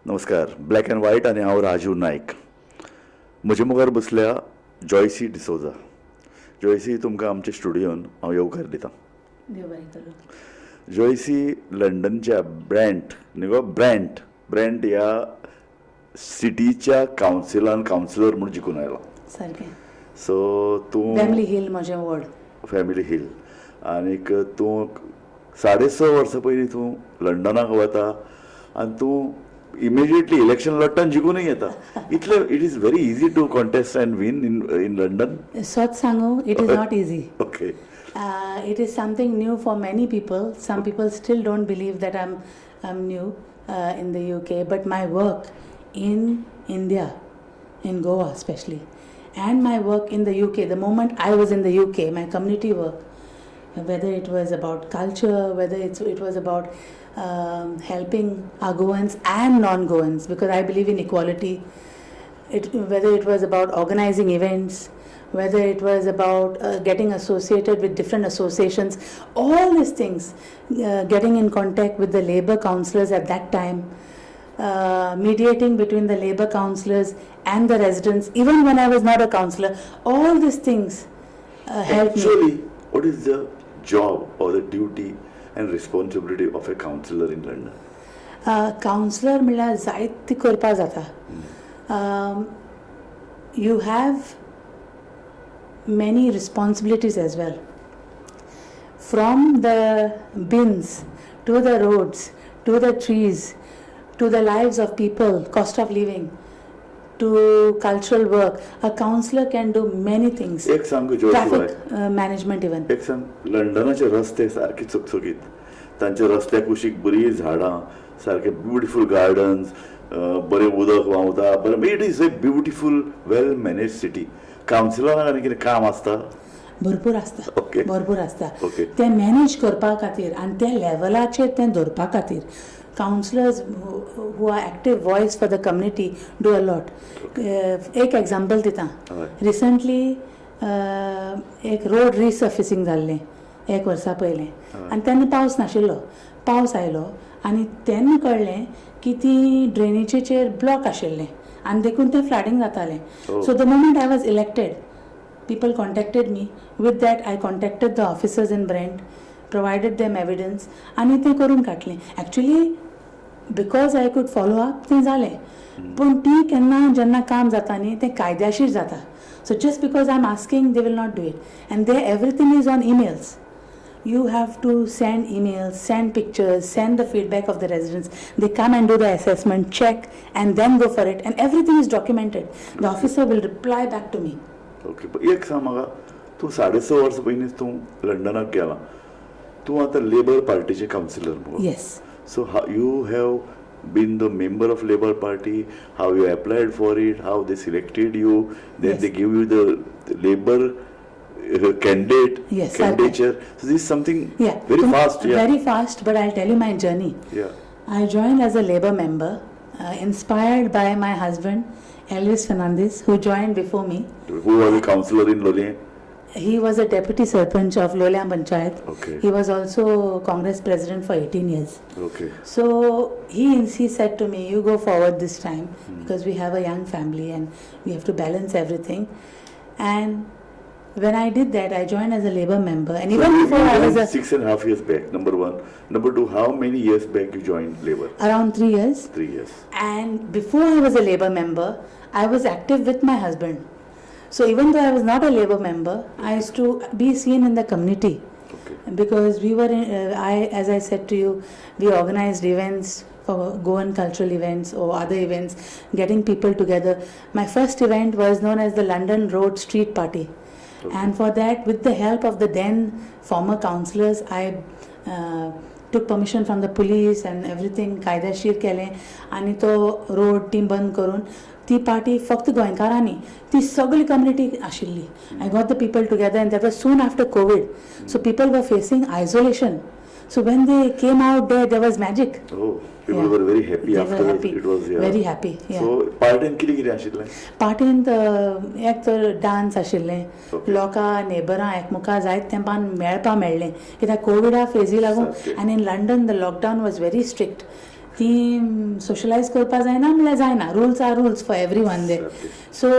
नमस्कार. Black and white आणि हांव राजीव नायक. म्हजे मुखार बसल्या जॉयसी डिसोजा. जॉयसी तुमकां आमच्या स्टुडियोन हांव येवकार दितां. देव बरें करूं. जॉयसी लंडनच्या ब्रँट ह्या सिटीच्या कावन्सिलर म्हणून जिखून आयलो. सारकें. सो तूं फॅमिली हिल म्हजें वॉर्ड. फॅमिली हिल. आनीक तूं 6.5 वर्सां पयलीं तूं लंडनाक वता आनी तूं इमिजिएटली इलेक्शन लढटा आनी जिखूनय येता. It is very easy to contest and win in London. सच सांगू, it is not easy. Okay. It is something new for many people. Some people still don't believe that I'm new in the UK. But my work in India, in Goa especially, and my work in the UK, the moment I was in the UK, my community work, whether it was about culture, whether it was about helping our Goans and non-Goans, because I believe in equality, whether it was about organizing events, whether it was about getting associated with different associations, all these things, getting in contact with the labour councillors at that time, mediating between the labour councillors and the residents, even when I was not a councillor, all these things helped me. Actually, what is the job or the duty and responsibility of a councillor in London? Councillor म्हळ्यार जायती करपा जाता. You have many responsibilities as well, from the bins to the roads to the trees to the lives of people, cost of living to cultural work. A councillor can do many things. एक सांग Joshi Traffic management even. एक सांग, लंडनाचे रस्ते सारखे चकचकीत, तांच्या रस्त्या कुशीक बरी झाडां, सारखे ब्युटिफूल गार्डन्स, बरें उदक व्हांवता, बरें. It is a beautiful well manage city. कावन्सिलराक आनी कितें काम आसता? भरपूर आसता. Okay. भरपूर आसता. Okay. ते मॅनेज करपा खातीर आनी त्या लेवलाचेर तें धरपा खातीर councillors who are active voice for the community do a lot. एक एग्जांपल दितां. रिसंटली एक रोड रिसर्फेसिंग जाल्लें 1 वर्सा पयलें, आनी तेन्ना पावस नाशिल्लो. पावस आयलो आनी तेन्ना कळ्ळें की ती ड्रेनेजीचेर ब्लॉक आशिल्लें आनी देखून तें फ्लडिंग जातालें. So the moment I was elected, people contacted me. With that, I contacted the officers in Brent, provided them evidence, आणि ते करून काडलें. Actually, because I could follow up, तें जालें. पूण ती केन्ना जेन्ना काम जाता न्ही तें कायद्याशीर जाता. So just because I'm asking, they will not do it. And there, everything is on emails. You have to send emails, send pictures, send the feedback of the residents. They come and do the assessment, check, and then go for it. And everything is documented. The officer will reply back to me. Okay. एक सांग म्हाका, तूं 6.5 वर्सां पयलीं तूं लंडनाक गेला. तूं आतां लेबर पार्टीचे कावन्सिलर मुगो. Yes. So you have been the member of Labour Party. How you applied for it? How they selected you? Then Yes. they give you the Labour candidate. Yes, candidature. So this is something very fast. Yeah. Very fast. But I'll tell you my journey. Yeah. I joined as a Labour member, inspired by my husband Elvis Fernandez, who joined before me. Who was a councillor in Lolien? He was a deputy sarpanch of Lolian Panchayat. Okay. He was also Congress president for 18 years. Okay. So he said to me, you go forward this time because we have a young family and we have to balance everything. And when I did that, I joined as a Labour member. And So even before I was 6.5 years back, number one. Number two, how many years back you joined Labour? around 3 years. 3 years. And before I was a Labour member, I was active with my husband. So even though I was not a Labour member, I used to be seen in the community. Okay. Because we were, as I said to you, we organized events for Goan cultural events or other events, getting people together. My first event was known as the London Road Street Party. Okay. And for that, with the help of the then former councillors, I took permission from the police and everything, कायदेशीर केलें आनी तो road team बंद करून ती party फक्त गोंयकारांनी, ती सगळी कम्युनिटी आशिल्ली. I got the people together and that was soon after COVID. So people were facing isolation. So when they came out there was magic. Oh, people were very happy They after were happy. it was. Yeah. Very happy. Yeah. So party कितें आशिल्लें? पार्टींत एक तर dance आशिल्लें. Okay. लोकां नेबरां एकमुखार जायत तेंपान मेळपा मेळ्ळें कित्याक कोविडा फेजी लागून. सारकें. And in London the lockdown was very strict. ती सोशलायज करपा जायना म्हणल्यार जायना. Rules are rules for everyone they. So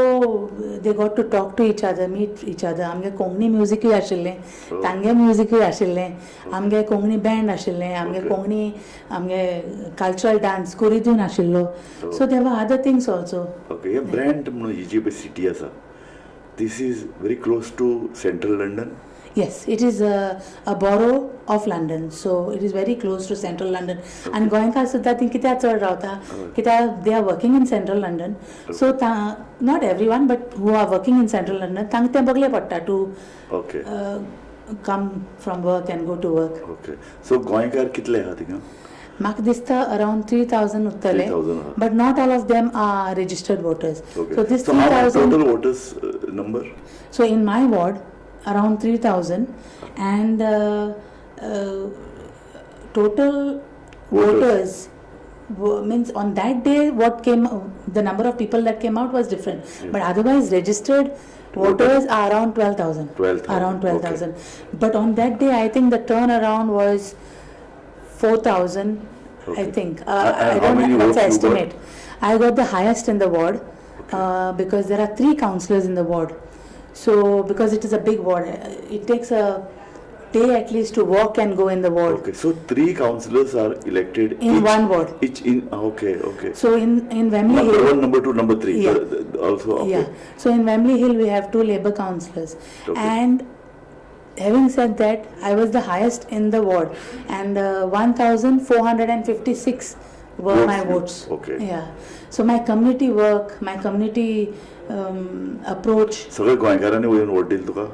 they got to talk to each other, meet each other. आमगे कोंकणी म्युजिकूय आशिल्लें, तांगे म्युजिकूय आशिल्लें, आमगे कोंकणी बँड आशिल्लें, आमगे कोंकणी आमगे कल्चरल डान्स कुरीदून आशिल्लो. So they were other things also. Okay. हे ब्रँट म्हणून ही जी सिटी आसा, this is very close to central London. Yes, it is a borough of London, so it is very close to central London. And Goenka सुद्धा ती कित्याक चड रावता, कित्याक they are working in central London. So not everyone, but who are working in central London, तांक तें बगलें पडटा to come from work and go to work. Okay. So गोंयकार कितले आहा थिंगा? म्हाका दिसता around 3,000 उत्तले, 3,000 but not all of them are registered voters. Okay. So this how many 3,000 total voters number? So in my ward, around 3,000, and total voters means on that day what came, the number of people that came out was different. Yeah. But otherwise registered voters are around 12,000. 12,000. Around 12,000. But on that day I think the turnaround was 4,000. Okay. I think. And I how don't many know, that's votes the you got? estimate. I got the highest in the ward. Because there are 3 councillors in the ward. So because it is a big ward, it takes a day at least to walk and go in the ward. Okay, so 3 councillors are elected In each, one ward. Each in okay. So in Wembley Number Hill, 1, number 2, number 3. Yeah. Also okay. yeah. So in Wembley Hill we have 2 Labour councillors, Okay. and having said that, I was the highest in the ward, and 1,456 were Votes my you- votes. okay. Yeah. So my community work, my community approach, सगळे गोंयकारांनी वयन vote दिली तुका?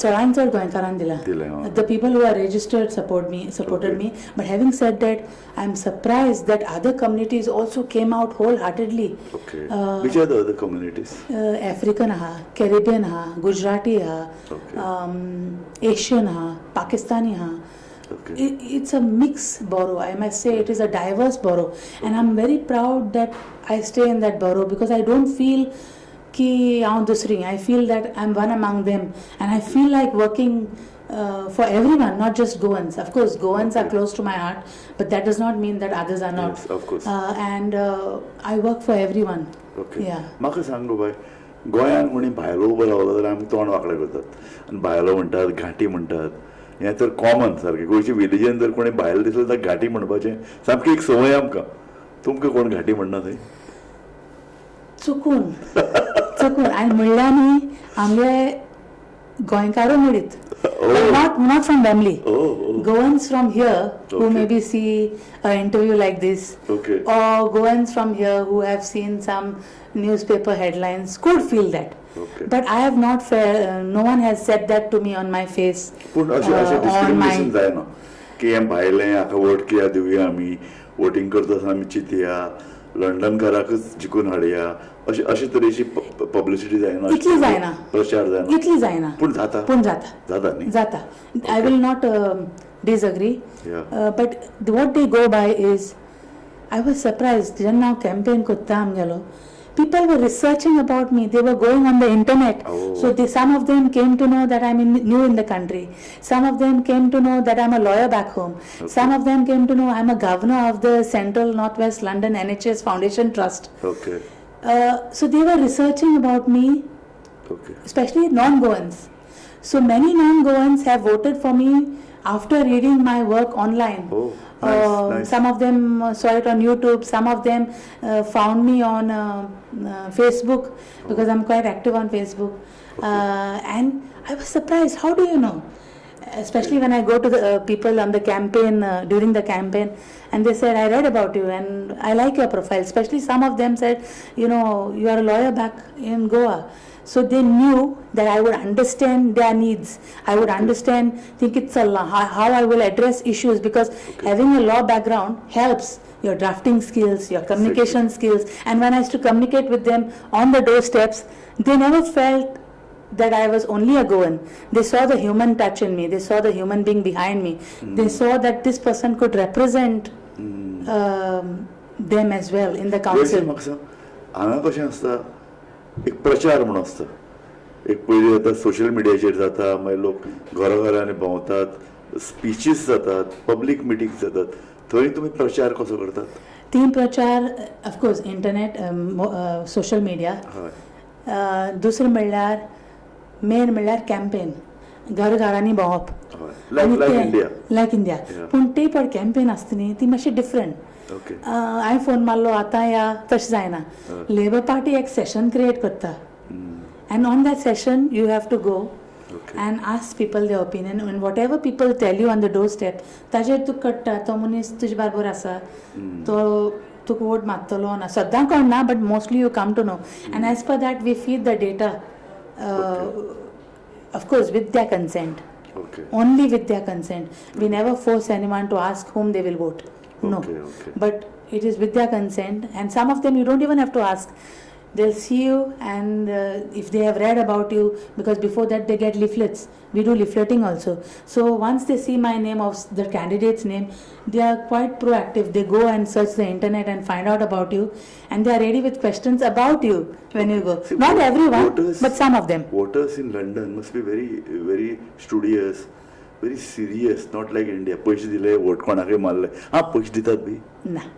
चडांत चड गोंयकारांक दिला. दिलें, हां. The people who are registered supported me. But having said that, I am surprised that other communities also came out wholeheartedly. Okay. Which are the other communities? African aha, Caribbean aha, Gujarati aha, Okay. Asian aha, Pakistani aha. Okay. It's a mixed borough. I must say it is a diverse borough, and I'm very proud that I stay in that borough, because I don't feel कि हांव दुसरी. I feel that I'm one among them, and I feel like working for everyone, not just Goans. Of course, Goans are close to my heart, but that does not mean that others are not. Yes, of course. And I work for everyone. Okay. Yeah. म्हाका सांग गो bye, गोंयांत कोणी भायलो उबो रावलो जाल्यार आमी तोंड वांकडें करतात आनी भायलो म्हणटात, घाटी म्हणटात. हें तर कॉमन सारकें. गोंयच्या विलेजान जर कोणी भायलो दिसलो जाल्यार घाटी म्हणपाचें सामकी एक संवय आमकां. तुमकां कोण घाटी म्हणना थंय? चुकून आनी म्हणल्यार न्ही आमगे गोंयकारू म्हणीत. Not from Wembley. Goans from here who maybe see an interview like this, Okay. or Goans from here who have seen some newspaper headlines could feel that. Okay. But I have not no one has said that to me on my face. पूण अशें on discrimination my जायना की हें भायलें हाका vote कित्याक दिवया आमी, voting करता आसतना आमी चिंतया, लंडनकाराकच जिखून हाडया, अशे तरेची पब्लिसिटी जायना, इतली जायना. प्रचार जायना, इतली जायना. पूण जाता जाता न्ही. जाता. I will not disagree. Yeah. But what they go by is, I was surprised जेन्ना हांव कॅम्पेन कोत्ता आमगेलो, people were researching about me. They were going on the internet. Oh. So some of them came to know that I'm new in the country. Some of them came to know that I'm a lawyer back home. Okay. Some of them came to know I'm a governor of the Central Northwest London NHS Foundation Trust. Okay. So they were researching about me, Okay. especially non-Goans. So many non-Goans have voted for me after reading my work online. Oh, nice. Some of them saw it on YouTube. Some of them found me on Facebook, because I'm quite active on Facebook. And I was surprised. How do you know? Especially when I go to the people on the campaign, during the campaign, and they said, I read about you and I like your profile. Especially some of them said, you are a lawyer back in Goa. So they knew that I would understand their needs. I would understand, think it's how I will address issues, because having a law background helps your drafting skills, your communication skills. And when I used to communicate with them on the doorsteps, they never felt that I was only a Goan. They saw the human touch in me. They saw the human being behind me. They saw that this person could represent them as well in the council. म्हाका सांग, हांगा कशें आसता, एक प्रचार म्हणून आसता. एक पयलीं आतां सोशल मिडियाचेर जाता, मागीर लोक घराघरांनी भोंवतात, स्पिचीस जातात, पब्लीक मिटींग्स जातात. थंय तुमी प्रचार कसो करतात? तीन प्रचार ऑफकोर्स इंटरनेट सोशल मिडिया हय दुसरें म्हणल्यार मेन म्हणल्यार कॅम्पेन घर घरांनी भोंवप लायक इंडिया लायक इंडिया पूण ती पळय कॅम्पेन आसता न्ही ती मातशी डिफरंट ओके हांवें फोन मारलो आतां या तशें जायना लेबर पार्टी एक सेशन क्रिएट करता and on that session you have to go and ask people their opinion and whatever people tell you on the doorstep ताजेर तूं कट्टा तो मनीस तुजे बरोबर आसा तो तुका वोट मागतलो ना सद्दां कळना but mostly you come to know and as per that we feed the data of course with their consent only with their consent we never force anyone to ask whom they will vote no but it is with their consent and some of them you don't even have to ask. They'll see you and if they have read about you, because before that they get leaflets. We do leafleting also. So once they see my name of the candidate's name, they are quite proactive. They go and search the internet and find out about you and they are ready with questions about you when you go. See, not everyone, but some of them. Voters in London must be very, very studious, very serious, not like India. पैसे दिले vote कोणाक मारले पैसे दितात B ना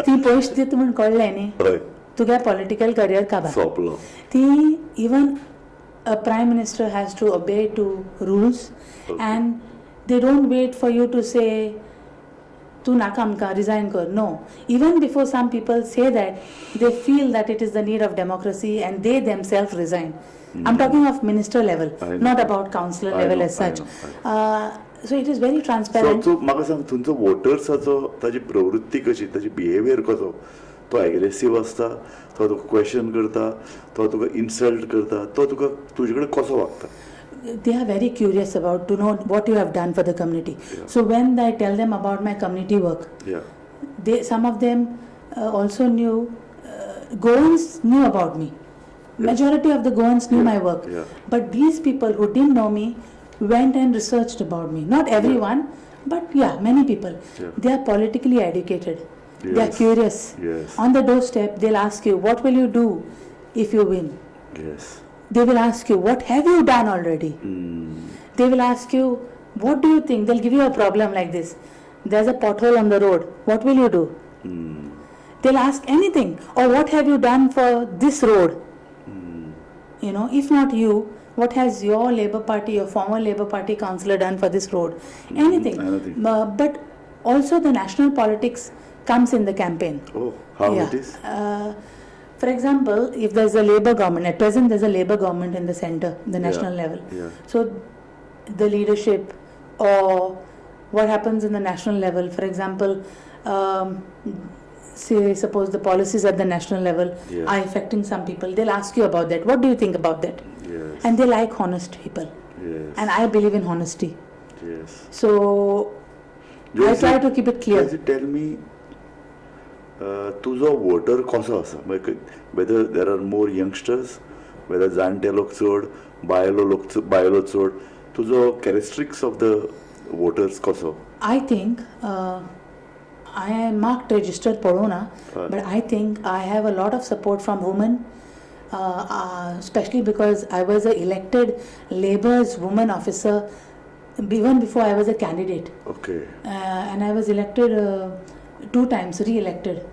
ती पैसे दिता म्हण कळ्ळें न्ही तुगे पॉलिटिकल करियर काबार सोंपलो ती even a prime minister has to obey to rules and they don't wait for you to say tu naka amka resign kar no even before some people say that they feel that it is the need of democracy and they themselves resign. I'm talking of minister level not about councillor level as such. So it is very transparent. So म्हाका सांग तुमचो वोटर्साचो ताजी प्रवृत्ती कशी ताजी behaviour कसो तो aggressive आसता तो तुका क्वेश्चन करता तो तुका इन्सल्ट करता तो तुका तुजे कडेन कसो वागता. They are very curious about to know what you have done for the community. So when I tell them about my community work, some of them also knew Goans knew about me. Majority of the Goans knew my work, but these people who didn't know me went and researched about me. Not everyone, but many people. They are politically educated. They are curious. On the doorstep, they'll ask you, what will you do if you win? They will ask you, what have you done already? They will ask you, what do you think? They'll give you a problem like this. There's a pothole on the road. What will you do? They'll ask anything. Or what have you done for this road? You know, if not you, what has your Labour Party, your former Labour Party councillor done for this road? Anything. But also the national politics comes in the campaign. Oh, how it is? For example, if there's a Labour government, at present there's a Labour government in the centre, the national level. So the leadership or what happens in the national level, for example, say suppose the policies at the national level are affecting some people, they'll ask you about that. What do you think about that? And they like honest people. And I believe in honesty. So I try to keep it clear. Tell me, तुजो voter कसो आसा whether there are more youngsters, whether जाणटे लोक चड बायलो चड तुजो characteristics of the voters कसो. I think I am marked registered पळोवना but I think I have a lot of support from women, especially because I was an elected Labour's woman officer even before I was a candidate. And I was elected 2 times, re-elected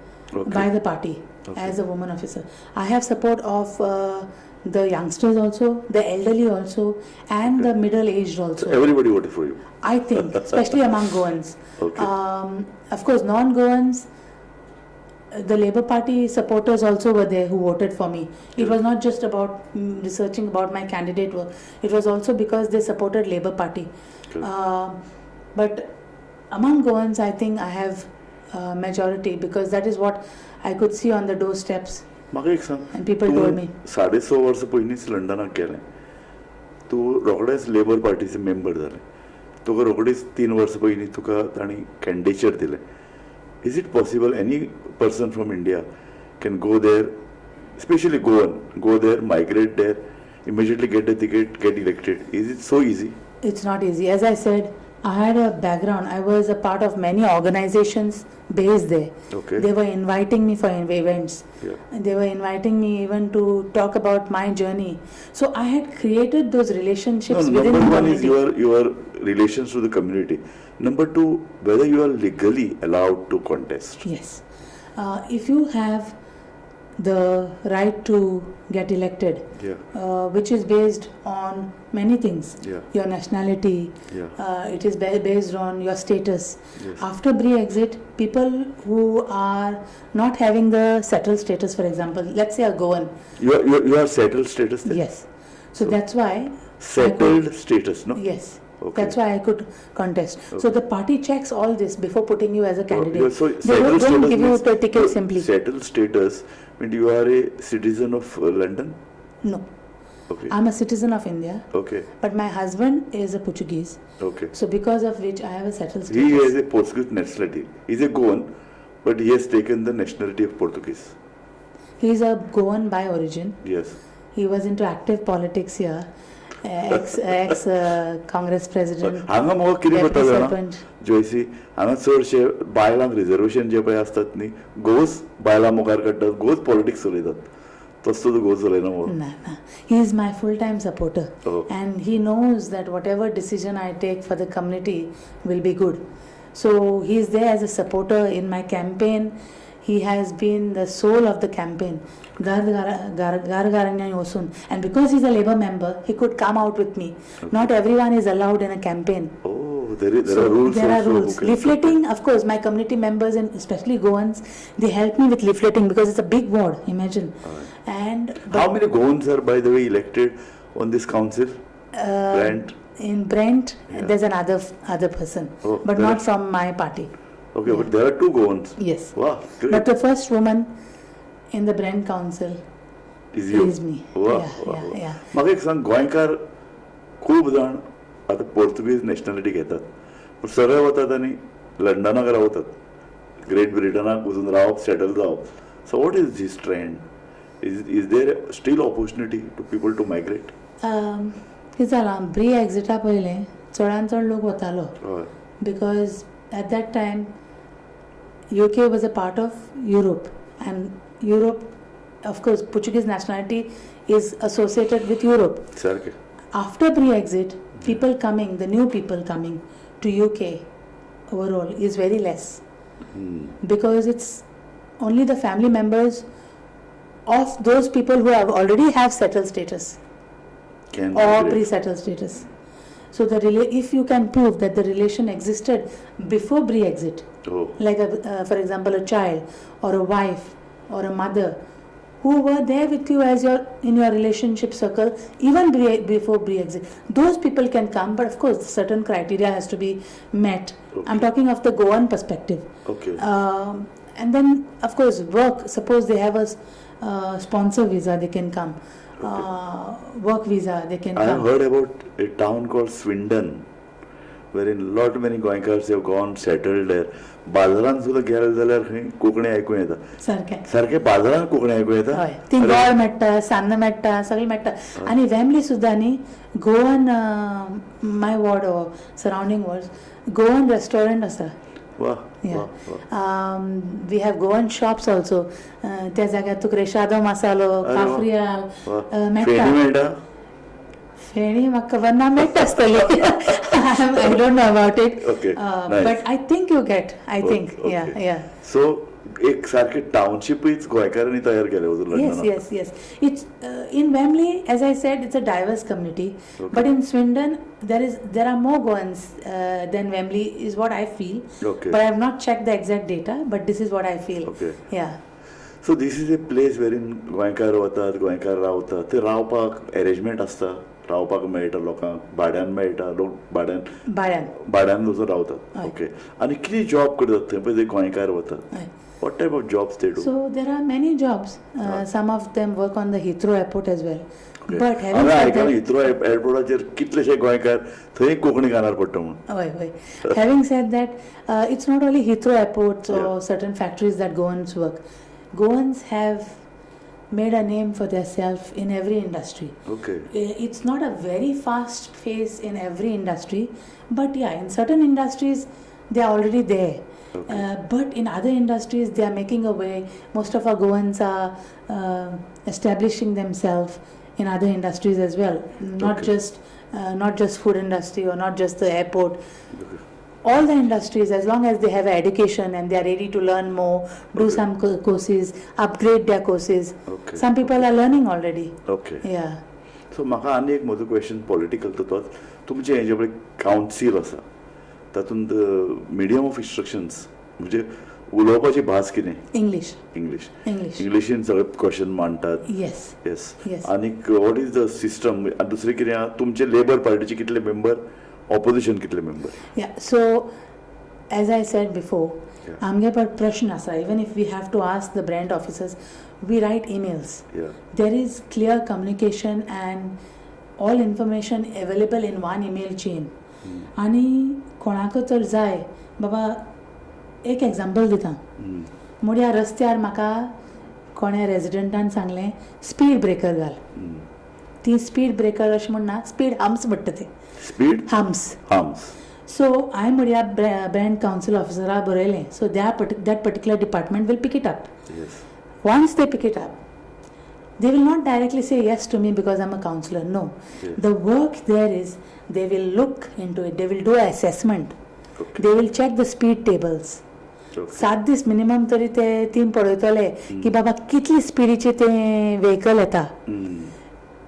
by the party as a woman officer. I have support of the youngsters also, the elderly also, and the middle-aged also. So everybody voted for you? I think, especially among Goans. Of course, non-Goans, the Labour Party supporters also were there who voted for me. It was not just about researching about my candidate work. It was also because they supported Labour Party. But among Goans, I think I have majority because that is what I could see on the doorsteps. म्हाका एक सांग, and people told me 6.5 वर्सां पयलींच लंडनाक गेलें, तूं रोखडेंच labour पार्टीचे member जालें, तुका रोखडीच 3 वर्सां पयलीं तुका तांणी कॅन्डिडेचर दिलें. Is it possible any person from India can go there, especially go there, migrate there, immediately get a ticket, get elected? Is it so easy? It's not easy. As I said, I had a background. I was a part of many organizations based there. They were inviting me for events. They were inviting me even to talk about my journey. So I had created those relationships within the community. Number one is your relations to the community. Number 2, whether you are legally allowed to contest. Yes. If you have the right to get elected, Yeah. which is based on many things, Yeah. your nationality, Yeah. it is based on your status. Yes. After Brexit, people who are not having the settled status, for example, let's say a Goan, You have settled status there? yes. So So- that's why Settled status, no? yes. Okay. That's why I could contest. So the party checks all this before putting you as a candidate. So They settled don't status give you means- the ticket simply. Settled status means you are a citizen of London? No, Okay. I'm a citizen of India, Okay. but my husband is a Portuguese. Okay. So because of which I have a settled status. He has a Portuguese nationality. He's a Goan, but he has taken the nationality of Portuguese. He is a Goan by origin. Yes. He was into active politics here. Ex Congress president. हांगा म्हाका कितें deputy करता जाणा सरपंच. जॉयसी हांगा चडशे बायलांक reservation जे पळय आसतात न्ही घोस बायलां मुखार काडटात घोस पॉलिटिक्स चलयतात तसो तूं घोस चलयना मुगो No. He is my full-time supporter. Oh. And he knows that whatever decision I take for the community will be good. So he is there as a supporter in my campaign. He has been the soul of the campaign. And because he's a Labour member, he could come out with me. Not everyone is allowed in a campaign. Oh, there So are rules there are also. rules. Leafleting, of course, my community members and especially Goans, they help me with leafleting because it's a big ward, imagine. And How many Goans are, by the way, elected on this council? Brent? in Brent, Yeah. there's another person, Oh, but there not are- from my party. Okay, but there are two Goans. Yes. Wow, great. But the first woman in the Brent council is you? is me. Wow, Yeah, wow, yeah, wow. yeah. म्हाका एक सांग गोंयकार खूब जाण आतां Portuguese nationality घेतात पूण सरळ वतात आनी लंडनाक रावतात ग्रेट ब्रिटनाक वचून रावप सेटल जावप so what is this trend is there still opportunity to people to migrate कितें जालां ब्री एक्झिटा पयलें चडांत चड लोक वतालो हय because at that time UK was a part of Europe, and Europe, of course, Portuguese nationality is associated with Europe. सारकें After Brexit, people coming, the new people coming to UK overall is very less because it's only the family members of those people who have already have settled status can or migrate. pre-settled status. So if you can prove that the relation existed before Brexit, Oh, like for example a child or a wife or a mother who were there with you as in your relationship circle even before Brexit, those people can come, but of course certain criteria has to be met. Okay. I'm talking of the Goan perspective. okay. And then of course work, suppose they have a sponsor visa, they can come. Work visa, they can I have come. heard about a town called Swindon, wherein lot many Goinkars have gone settled there. बाजारांत सुद्दां गेले जाल्यार खंय कोंकणी आयकूं येता सारकें सारकें बाजारांत कोंकणी आयकूं येता हय ती गोड मेळटा सान्न मेळटा सगळें मेळटा आनी वेमली सुद्दां न्ही Goan my ward surrounding wards Goan restaurant आसा वा Yeah. वा वा We have Goan shops also. त्या जाग्यार तुका रेशादो मसालो अरे वा. काफ्रिया वा फेणी मेळटा मेळटा फेणी म्हाका खबर ना मेळटा आसतली I don't know about it. Okay, nice. But I think you get. I think. Okay. Yeah. सो एक सारखे टाउनशिपच गोंयकारांनी तयार केले वचून Yes. It's in Wembley, as I said, it's a diverse community. Okay. But in Swindon, there are more Goans than Wembley, is what I feel. Okay. But I have not checked the exact data. But this is what I feel. Okay. Yeah. So this is a place वेरीन गोंयकार वतात गोंयकार रावतात ते रावपाक arrangement आसता रावपाक मेळटा लोकांक भाड्यान मेळटा लोक भाड्यान वचून रावतात हय. ओके आनी कितें जॉब करतात थंय पळय जे गोंयकार वतात Right. What type of jobs ते do So there are many jobs. Some of them work on the Heathrow airport as well. But having हांवें said आयकलां that, हिथ्रो एअरपोर्टाचेर कितलेशे गोंयकार थंय कोंकणी गाणार पडटा म्हणून Oi. Having said that, it's not only Heathrow airports or Yeah. certain factories that Goans work. Goans have made a name for themselves in every industry. Okay It's not a very fast pace in every industry, but yeah, in certain industries they are already there. Okay. But in other industries they are making a way. Most of our Goans are establishing themselves in other industries as well, not Okay. just food industry or not just the airport. all the industries, as long as they have education and they are ready to learn more, do some courses, upgrade their courses. Okay. Some people are learning already. Okay Yeah. सो म्हाका आनी एक म्हजो question political तो तोच तुमचें हेजे पळय council आसा तातूंत मिडियम ऑफ इंस्ट्रक्शन्स म्हणजे उलोवपाची भास कितें English. English English. इंग्लिशीन सगळे क्वेश्चन मांडटात Yes. Yes Yes. आनीक वॉट इज द सिस्टम आनी दुसरें कितें आहा तुमचे लेबर पार्टीचे कितले मेंबर ऑपोजिशन कितले member Yeah. So, as I said before, Yeah. आमगे पर प्रश्न आसा. Even if we have to ask the Brent officers, we write emails. या There is clear communication and all information available in one email chain. आणि कोणाक तर जाय बाबा एक एग्जाम्पल दिता म्हळ्यार रस्त्यार म्हाका कोणे रेजिडेंटान सांगलें स्पीड ब्रेकर घाल ती स्पीड ब्रेकर अशें म्हणना स्पीड हम्स म्हणटा ते स्पीड हम्स हार्म्स सो हांवें म्हळ्यार ब्रँड कावन्सील ऑफिसराक बरयलें so that particular department will pick it up yes once they pick it up they will not directly say yes to me because I'm a counselor. No. Yes. The work there is they will look into it, they will do an assessment. Okay. They will check the speed tables. Okay. 7 these minimum तरी ते तीन पळयतले की बाबा कितली स्पिडीचे ते vehicle येता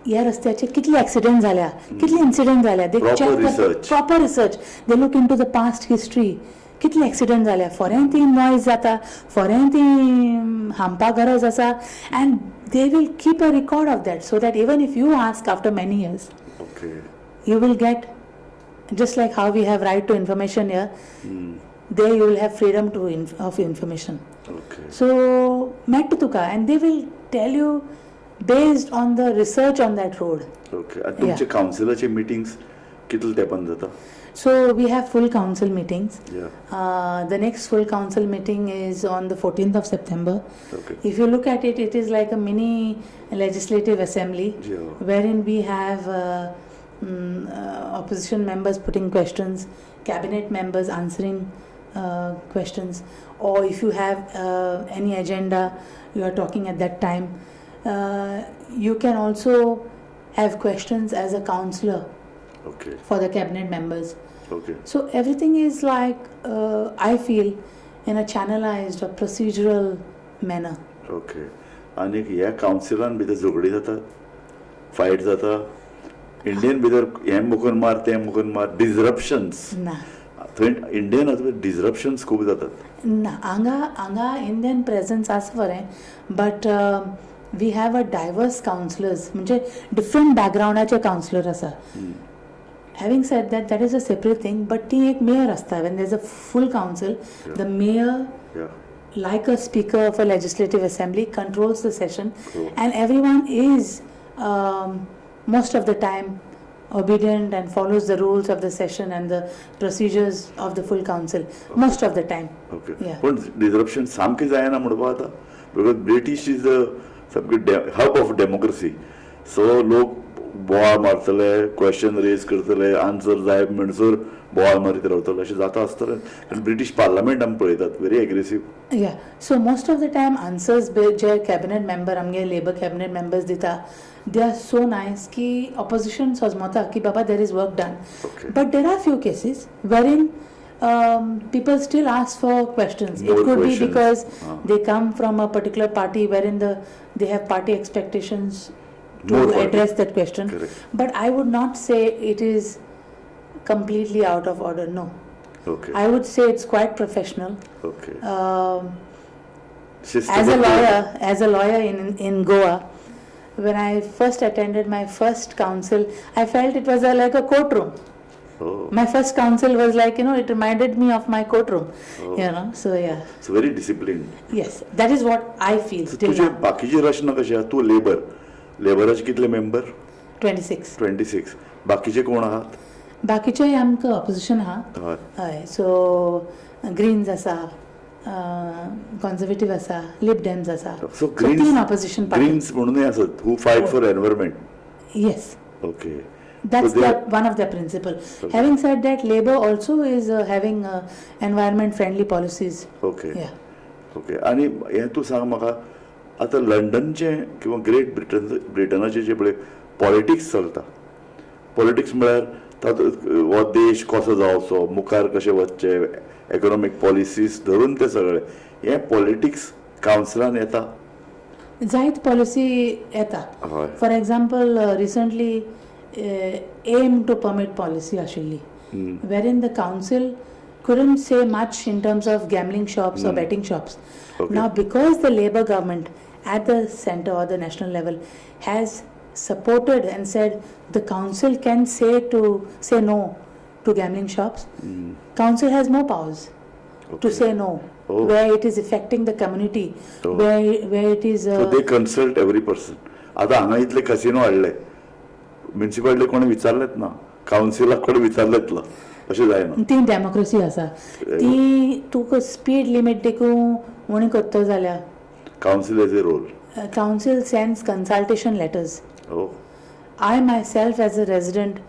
ह्या रस्त्याचे कितले एक्सिडेंट झाल्या कितले इन्सिडेंट झाल्या they Research. Proper research they look into the past history कितले एक्सिडेंट जाल्या फोरेन ती नॉयज जाता फोरेन ती हांपा गरज आसा and they will keep a record of that so that even if you ask after many years okay you will get just like how we have right to information here there you will have freedom to of information okay so met tuka and they will tell you based on the research on that road okay आनी तुमचे कावन्सिलाचे meetings कितले तेंपान जाता so we have full council meetings या the next full council meeting is on the 14th of September okay if you look at it it is like a mini legislative assembly Yeah. wherein we have opposition members putting questions, cabinet members answering questions, or if you have any agenda you are talking at that time, you can also have questions as a councillor okay for the cabinet members. Okay So everything is like I feel in a channelized or procedural manner. Okay आनी ह्या कावन्सिलान भितर झगडी जातात fight जाता Indian भितर हें मुखून मार तें मुखून मार डिसरप्शन्स ना थंय इंडियन आतां डिसरप्शन्स खूब जातात ना हांगा इंडियन प्रेझन्स आसा बरें but we have a diverse councillors म्हणजे डिफरंट बॅकग्रावंडाचे कावन्सिलर आसा having said that is a separate thing but ती एक मेयर आसता when there is a full council the mayor या like a speaker of a legislative assembly controls the session Cool. and everyone is most of the time obedient and follows the rules of the session and the procedures of the full council most of the time. Okay Yeah. पूण disruption सामकें जायना म्हणपा आतां because British is सामकें hub of democracy so लोक बोवाळ मारतले question raise करतले answer जाय म्हणसर बोवाळ मारीत रावतले अशें जाता आसतलें आनी ब्रिटीश पार्लमेंट आमी पळयतात very aggressive Yeah, so most of the time answers J cabinet member आमगे labor cabinet members दिता they are so nice की opposition सोजमोता की बाबा there is work done Okay. but there are few cases wherein people still ask for questions. More it could questions. be because they come from a particular party wherein they have party expectations to More party. address that question. Correct. But I would not say it is completely out of order. No, okay I would say it's quite professional. Okay As a lawyer in Goa, when I first attended my first council, I felt it was like a courtroom. My first council was like, it reminded me of my courtroom. So yeah. It's very disciplined Yes, that is what I feel till तुजे now. बाकीचे रचना कशें आहा तूं लेबराचे कितले member 26. 26 बाकीचे कोण आहात बाकीचे आमकां ऑपोजिशन आहा हय हय सो ग्रीन्स आसा कॉन्झर्वेटीव आसा लिब डेम्स आसा सो तीन ऑपोजिशन पार्टी ग्रीन्स म्हणूनय आसत who fight for environment yes okay That's So they- one of their principle. Having said that, Labour also is having environment-friendly policies. Okay Yeah. Okay आनी हें तूं सांग म्हाका आतां लंडनचें किंवा ग्रेट ब्रिटनाचें जें पळय पॉलिटिक्स चलता पॉलिटिक्स म्हळ्यार तातूंत हो देश कसो जावचो, मुखार कशें वचचे, इकॉनॉमीक पॉलिसीज धरून ते सगळे हे पॉलिटिक्स कावन्सिलान येता. जायत पॉलिसी येता. हय. For example recently M two permit policy आशिल्ली, wherein the council couldn't say much in terms of gambling shops or betting shops. Okay. Now, because the Labour government at the centre or the national level has supported and said the council can say no to gambling shops, council has more powers to say no. Where it is affecting the community, where it is. So they consult every person. आता हांगा इतले casino हाडले, municipality कोणी विचारलेत ना, कावन्सिलाक कोणी विचारलेतलो, अशें जायना. ती डेमोक्रेसी आसा. ती तुका स्पीड लिमीट देखून म्हणून करता जाल्यार council as a role. council sends consultation letters. Oh. I myself as a resident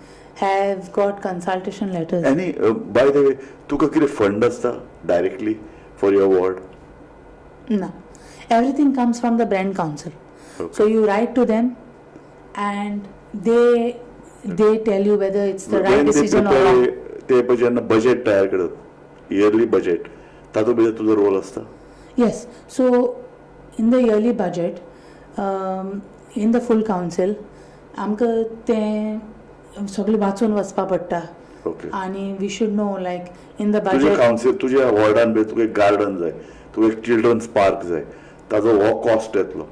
have got consultation letters. Any by the way, तुका कितें फंड आसता directly for your ward? No, everything comes from the Brent Council. Okay. So you write to them, and they tell you whether it's the right decision or wrong. ते पळय जेन्ना budget तयार करतात, yearly budget, तातूंत भितर तुजो role आसता? Yes. So in the yearly budget, in the full council, आमकां तें सगळें वाचून वचपा पडटा. Okay. आणि we should know like in the तुजे बजेट. कावन्सिल तुज्या वॉर्डान भितर तुका एक गार्डन जाय, तुका एक चिल्ड्रन्स पार्क जाय, ताजो हो कॉस्ट येतलो.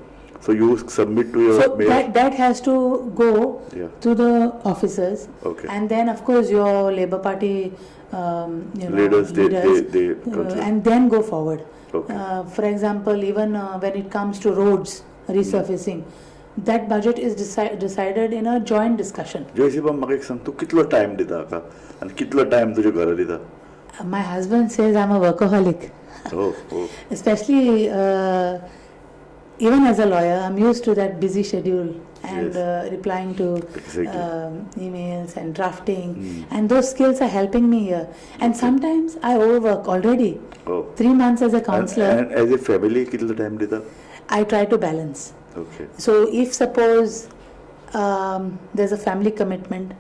So you submit to your So mayor. that has to go Yeah. to the officers. Okay. And then of course your Labour Party Leaders, they consult. and then go forward. Okay. For example, even when it comes to roads resurfacing, that budget is decided in a joint discussion. जॉयसी बाब म्हाका एक सांग, तूं कितलो time दिता हाका आनी कितलो टायम तुज्या घरा दिता? My husband says I'm a workaholic. Oh. Especially even as a lawyer, I'm used to that busy schedule and Yes. replying to Exactly. emails and drafting, and those skills are helping me here. And sometimes I overwork already. Oh. 3 months as a counselor. And as a family कितलो time दिता? I try to balance. Okay. So if suppose there's a family commitment,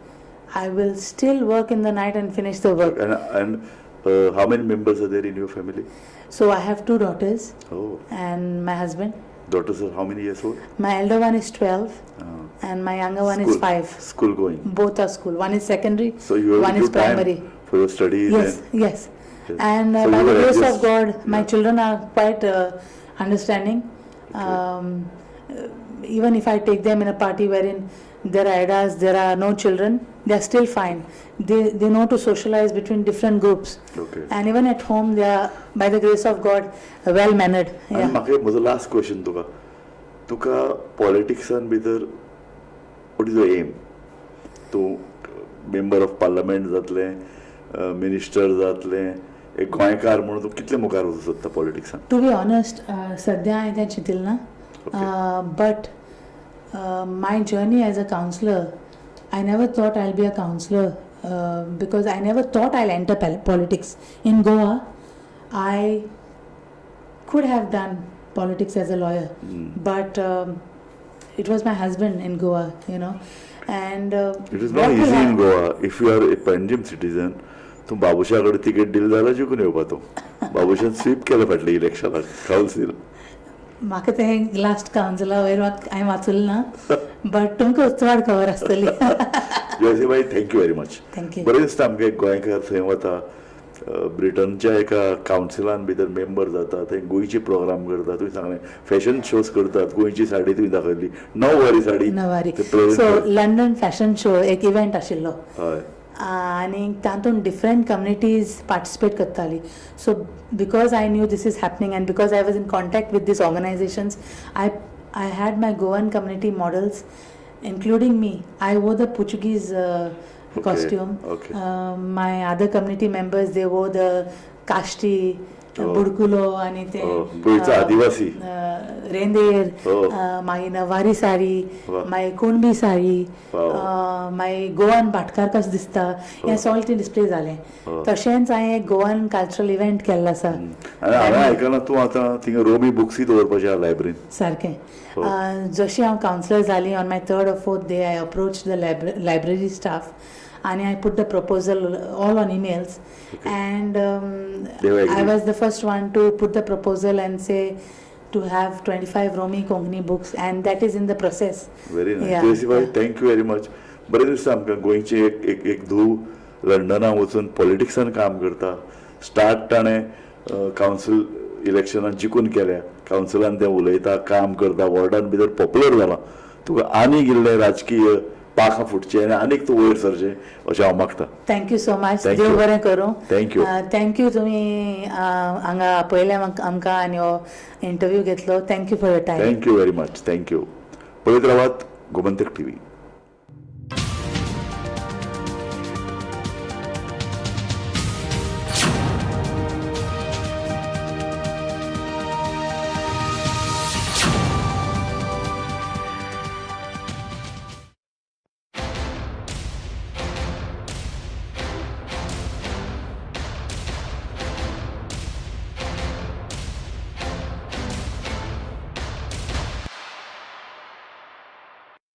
I will still work in the night and finish the work. And how many members are there in your family? So I have 2 daughters Oh. and my husband. Daughters are how many years old? My elder one is 12 and my younger one is 5. School going. Both are school. One is secondary, So you have one to is give time primary. for your studies. Yes. Yes. And So by you the will grace of adjust. God, my Yeah. children are quite understanding. Even if I take them in a party wherein there are elders, there are no children, they are still fine. They know to socialize between different groups. Okay. And even at home, they are, by the grace of God, well mannered. आनी म्हाका म्हजो last question तुका पॉलिटिक्सान भितर what is your M? तूं member of parliament जातलें, minister जातलें, एक गोंयकार म्हणून तूं कितले मुखार वचूंक सोदता पॉलिटिक्सान? To be honest, सद्या हांवें तें चिंतिल्लें ना. But my journey as a counselor, I never thought I'll be a counselor because I never thought I'll enter politics. In Goa, I could have done politics as a lawyer, but it was my husband in Goa, and It is not easy in Goa. If you are a Panjim citizen, तूं बाबुशा कडेन ticket deal जाल्यार जिखून येवपा तूं. Babushan SVEEP केलें फाटल्या इलेक्शनाक council. म्हाका तें लास्ट कावन्सिला वयर हांवें वाचूलें ना, बट तुमकां चड खबर आसतली. जॉयसी बाई, थँक्यू व्हेरी मच. थँक्यू. बरें दिसता आमकां एक गोंयकार थंय वता, ब्रिटनच्या एका कावन्सिलान भितर मेंबर जाता, थंय गोंयची प्रोग्राम करता. तुवें सांगलें फॅशन शोज करतात, गोंयची साडी तुवें दाखयली, नववारी साडी. नवारी. ते present सो कर. लंडन फॅशन शो एक इव्हेंट आशिल्लो. हय. आनी तातूंत डिफरंट कम्युनिटीज पार्टिसिपेट करताली. So because I knew this is happening and because I was in contact with these organisations, I had my Goan community models including me. I wore the Portuguese costume. Okay. My other community members, they wore the kashti, बुडकुलो आणि ते गोंयचो आदिवासी रेंदेर, मागीर नवारी साडी, मागीर कुणबी साडी, मागीर गोवन भाटकार कशें दिसता, हें सगळें तें डिस्प्ले जालें. तशेंच हांवें एक गोवन कल्चरल इव्हेंट केल्लो आसा. आनी हांवें आयकलां तूं आतां थिंगा रोमी बुक्सूय दवरपाचें आहा लायब्ररीन. सारकें. जशी हांव कावन्सिलर जाली, on my 3rd or 4th day I approached the library staff. and I put the proposal all on emails. Okay. And They were I agreed. was the first one to put the proposal and say to have 25 Romi Konkani books, and that is in the process. Very nice Yeah, JC भाई yeah. Thank you very much. बरें दिसता आमकां गोंयची एक धूव लंडनाक वचून पॉलिटिक्सान काम करता. स्टार्ट ताणें कावन्सील इलेक्शनात जिखून केल्या, कावन्सिलान तें उलयता, काम करता, वॉर्डान भितर पॉप्युलर जाला. तुका आनीक इल्लें राजकीय पाखां फुटचें आनी आनीक तूं वयर सरचें अशें हांव मागतां. Thank you so much. Thank देव you. बरें करूं. Thank you. थँक्यू तुमी हांगा आपयलें आमकां आनी हो इंटरव्यू घेतलो. Thank you for your time. Thank you very much. Thank you. पळयत रावात गोमंतक टीव्ही.